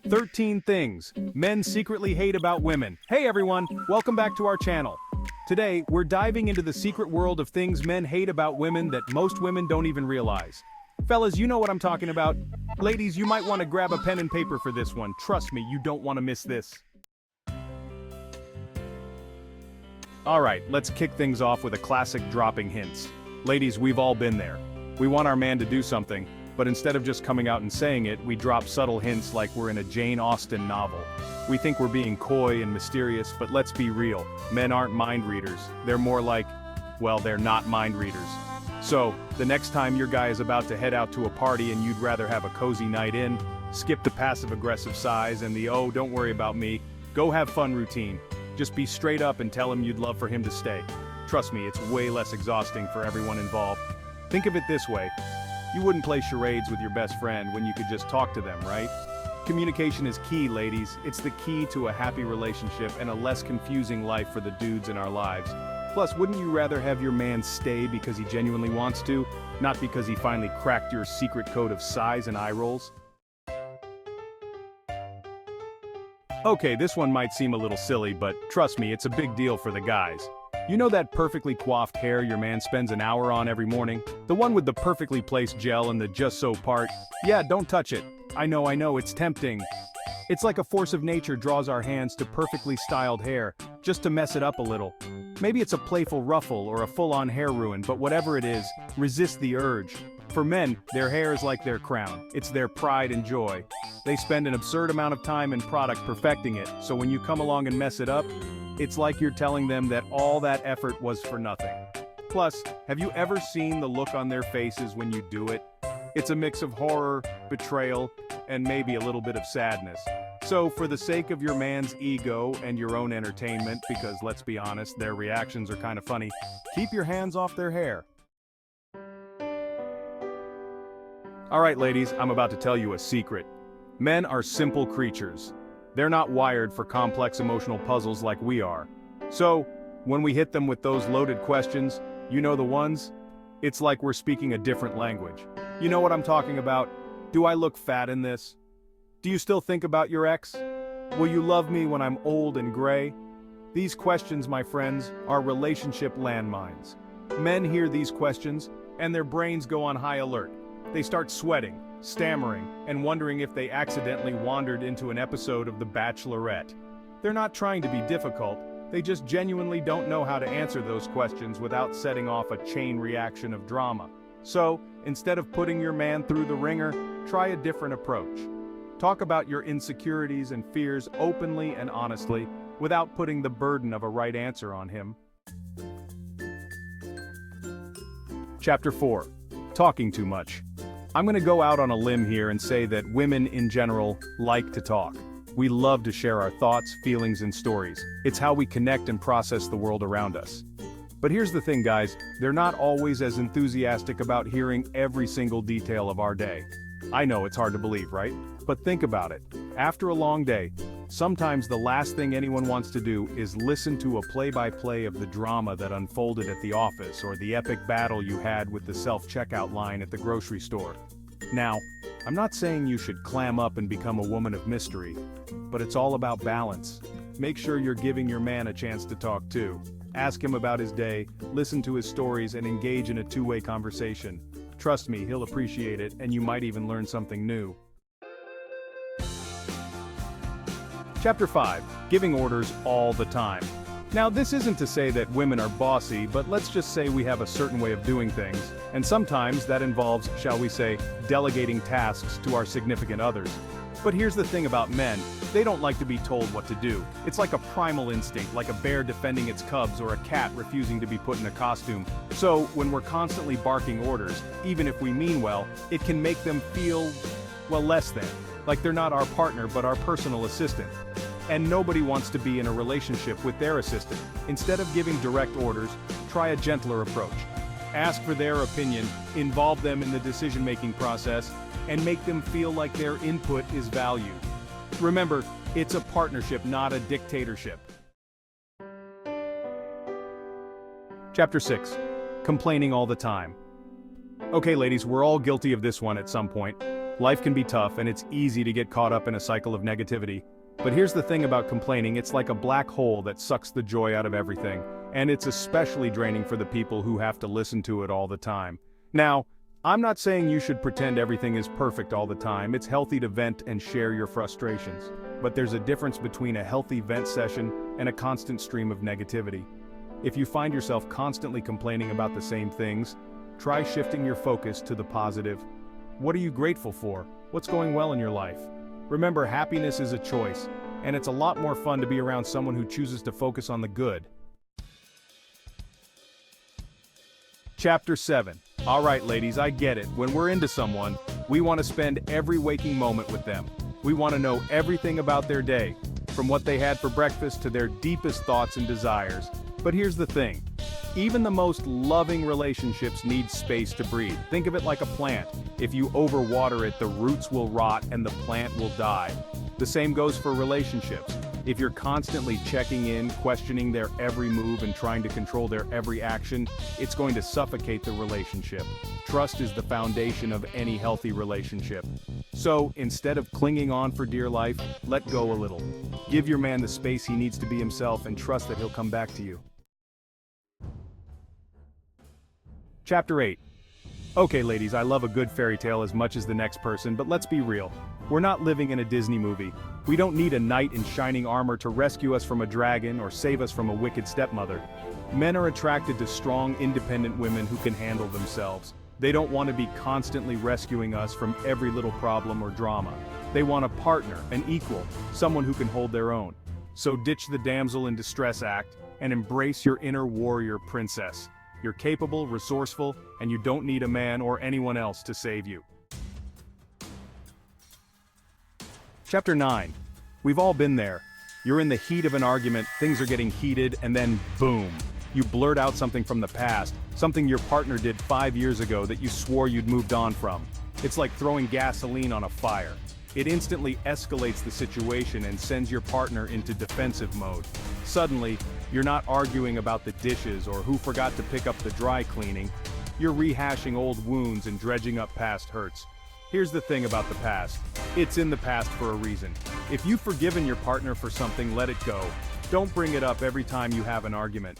13 things men secretly hate about women. Hey everyone, welcome back to our channel. Today, we're diving into the secret world of things men hate about women that most women don't even realize. Fellas, you know what I'm talking about. Ladies, you might want to grab a pen and paper for this one. Trust me, you don't want to miss this. Alright, let's kick things off with a classic dropping hints. Ladies, we've all been there. We want our man to do something, but instead of just coming out and saying it, we drop subtle hints like we're in a Jane Austen novel. We think we're being coy and mysterious, but let's be real. Men aren't mind readers. They're more like, well, they're not mind readers. So, the next time your guy is about to head out to a party and you'd rather have a cozy night in, skip the passive-aggressive sighs and the "oh, don't worry about me, go have fun" routine. Just be straight up and tell him you'd love for him to stay. Trust me, it's way less exhausting for everyone involved. Think of it this way. You wouldn't play charades with your best friend when you could just talk to them, right? Communication is key, ladies. It's the key to a happy relationship and a less confusing life for the dudes in our lives. Plus, wouldn't you rather have your man stay because he genuinely wants to, not because he finally cracked your secret code of sighs and eye rolls? Okay, this one might seem a little silly, but trust me, it's a big deal for the guys. You know that perfectly coiffed hair your man spends an hour on every morning? The one with the perfectly placed gel and the just-so part? Yeah, don't touch it. I know, it's tempting. It's like a force of nature draws our hands to perfectly styled hair, just to mess it up a little. Maybe it's a playful ruffle or a full-on hair ruin, but whatever it is, resist the urge. For men, their hair is like their crown. It's their pride and joy. They spend an absurd amount of time and product perfecting it, so when you come along and mess it up, it's like you're telling them that all that effort was for nothing. Plus, have you ever seen the look on their faces when you do it? It's a mix of horror, betrayal, and maybe a little bit of sadness. So, for the sake of your man's ego and your own entertainment, because let's be honest, their reactions are kind of funny, keep your hands off their hair. Alright ladies, I'm about to tell you a secret. Men are simple creatures. They're not wired for complex emotional puzzles like we are. So, when we hit them with those loaded questions, you know the ones? It's like we're speaking a different language. You know what I'm talking about? Do I look fat in this? Do you still think about your ex? Will you love me when I'm old and gray? These questions, my friends, are relationship landmines. Men hear these questions, and their brains go on high alert. They start sweating, stammering, and wondering if they accidentally wandered into an episode of The Bachelorette. They're not trying to be difficult, they just genuinely don't know how to answer those questions without setting off a chain reaction of drama. So, instead of putting your man through the ringer, try a different approach. Talk about your insecurities and fears openly and honestly, without putting the burden of a right answer on him. Chapter 4. Talking too much. I'm going to go out on a limb here and say that women in general like to talk. We love to share our thoughts, feelings, and stories. It's how we connect and process the world around us. But here's the thing, guys, they're not always as enthusiastic about hearing every single detail of our day. I know it's hard to believe, right? But think about it. After a long day, sometimes the last thing anyone wants to do is listen to a play-by-play of the drama that unfolded at the office or the epic battle you had with the self-checkout line at the grocery store. Now, I'm not saying you should clam up and become a woman of mystery, but it's all about balance. Make sure you're giving your man a chance to talk too. Ask him about his day, listen to his stories, and engage in a two-way conversation. Trust me, he'll appreciate it, and you might even learn something new. Chapter 5. Giving orders all the time. Now, this isn't to say that women are bossy, but let's just say we have a certain way of doing things, and sometimes that involves, shall we say, delegating tasks to our significant others. But here's the thing about men, they don't like to be told what to do. It's like a primal instinct, like a bear defending its cubs or a cat refusing to be put in a costume. So, when we're constantly barking orders, even if we mean well, it can make them feel, well, less than. Like they're not our partner but our personal assistant. And nobody wants to be in a relationship with their assistant. Instead of giving direct orders, try a gentler approach. Ask for their opinion, involve them in the decision-making process, and make them feel like their input is valued. Remember, it's a partnership, not a dictatorship. Chapter 6. Complaining all the time. Okay ladies, we're all guilty of this one at some point. Life can be tough and it's easy to get caught up in a cycle of negativity. But here's the thing about complaining, it's like a black hole that sucks the joy out of everything, and it's especially draining for the people who have to listen to it all the time. Now, I'm not saying you should pretend everything is perfect all the time. It's healthy to vent and share your frustrations. But there's a difference between a healthy vent session and a constant stream of negativity. If you find yourself constantly complaining about the same things, try shifting your focus to the positive. What are you grateful for? What's going well in your life? Remember, happiness is a choice, and it's a lot more fun to be around someone who chooses to focus on the good. Chapter 7. Alright ladies, I get it. When we're into someone, we want to spend every waking moment with them. We want to know everything about their day, from what they had for breakfast to their deepest thoughts and desires. But here's the thing. Even the most loving relationships need space to breathe. Think of it like a plant. If you overwater it, the roots will rot and the plant will die. The same goes for relationships. If you're constantly checking in, questioning their every move and trying to control their every action, it's going to suffocate the relationship. Trust is the foundation of any healthy relationship. So, instead of clinging on for dear life, let go a little. Give your man the space he needs to be himself and trust that he'll come back to you. Chapter 8. Okay ladies, I love a good fairy tale as much as the next person, but let's be real. We're not living in a Disney movie. We don't need a knight in shining armor to rescue us from a dragon or save us from a wicked stepmother. Men are attracted to strong, independent women who can handle themselves. They don't want to be constantly rescuing us from every little problem or drama. They want a partner, an equal, someone who can hold their own. So ditch the damsel in distress act and embrace your inner warrior princess. You're capable, resourceful, and you don't need a man or anyone else to save you. Chapter 9. We've all been there. You're in the heat of an argument, things are getting heated, and then boom. You blurt out something from the past, something your partner did 5 years ago that you swore you'd moved on from. It's like throwing gasoline on a fire. It instantly escalates the situation and sends your partner into defensive mode. Suddenly, you're not arguing about the dishes or who forgot to pick up the dry cleaning. You're rehashing old wounds and dredging up past hurts. Here's the thing about the past. It's in the past for a reason. If you've forgiven your partner for something, let it go. Don't bring it up every time you have an argument.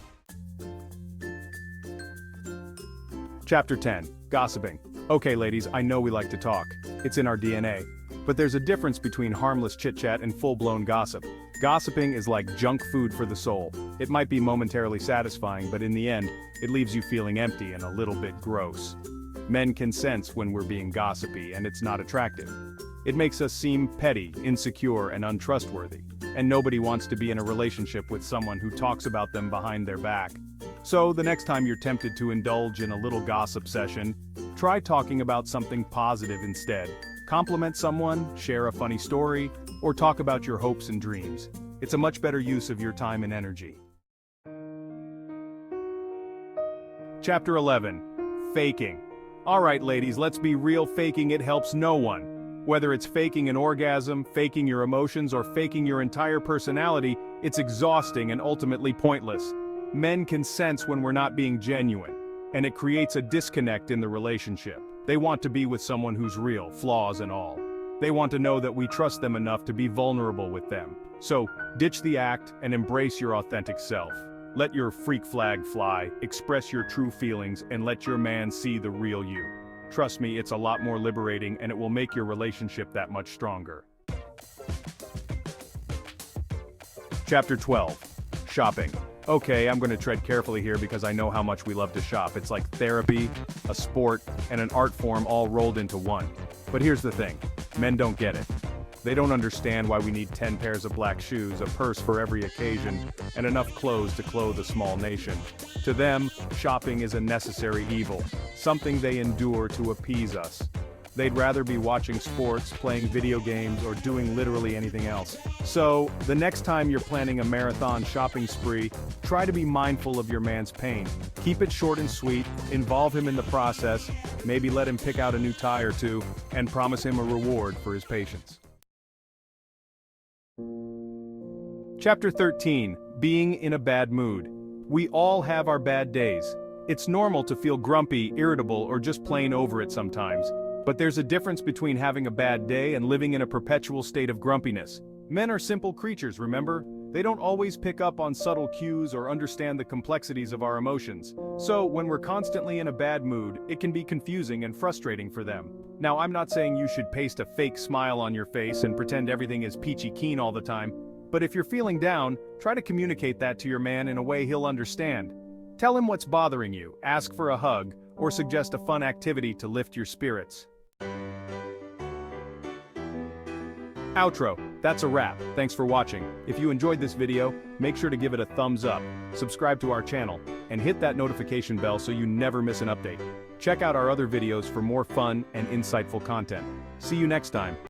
Chapter 10. Gossiping. Okay ladies, I know we like to talk. It's in our DNA. But there's a difference between harmless chit-chat and full-blown gossip. Gossiping is like junk food for the soul. It might be momentarily satisfying, but in the end, it leaves you feeling empty and a little bit gross. Men can sense when we're being gossipy, and it's not attractive. It makes us seem petty, insecure, and untrustworthy. And nobody wants to be in a relationship with someone who talks about them behind their back. So, the next time you're tempted to indulge in a little gossip session, try talking about something positive instead. Compliment someone, share a funny story, or talk about your hopes and dreams. It's a much better use of your time and energy. Chapter 11. Faking. Alright ladies, let's be real, faking it helps no one. Whether it's faking an orgasm, faking your emotions, or faking your entire personality, it's exhausting and ultimately pointless. Men can sense when we're not being genuine, and it creates a disconnect in the relationship. They want to be with someone who's real, flaws and all. They want to know that we trust them enough to be vulnerable with them. So, ditch the act and embrace your authentic self. Let your freak flag fly, express your true feelings, and let your man see the real you. Trust me, it's a lot more liberating and it will make your relationship that much stronger. Chapter 12. Shopping. Okay, I'm going to tread carefully here because I know how much we love to shop. It's like therapy, a sport, and an art form all rolled into one. But here's the thing, men don't get it. They don't understand why we need 10 pairs of black shoes, a purse for every occasion, and enough clothes to clothe a small nation. To them, shopping is a necessary evil, something they endure to appease us. They'd rather be watching sports, playing video games, or doing literally anything else. So, the next time you're planning a marathon shopping spree, try to be mindful of your man's pain. Keep it short and sweet, involve him in the process, maybe let him pick out a new tie or two, and promise him a reward for his patience. Chapter 13. Being in a bad mood. We all have our bad days. It's normal to feel grumpy, irritable, or just plain over it sometimes. But there's a difference between having a bad day and living in a perpetual state of grumpiness. Men are simple creatures, remember? They don't always pick up on subtle cues or understand the complexities of our emotions. So, when we're constantly in a bad mood, it can be confusing and frustrating for them. Now, I'm not saying you should paste a fake smile on your face and pretend everything is peachy keen all the time, but if you're feeling down, try to communicate that to your man in a way he'll understand. Tell him what's bothering you, ask for a hug, or suggest a fun activity to lift your spirits. Outro. That's a wrap. Thanks for watching. If you enjoyed this video, make sure to give it a thumbs up, subscribe to our channel, and hit that notification bell so you never miss an update. Check out our other videos for more fun and insightful content. See you next time.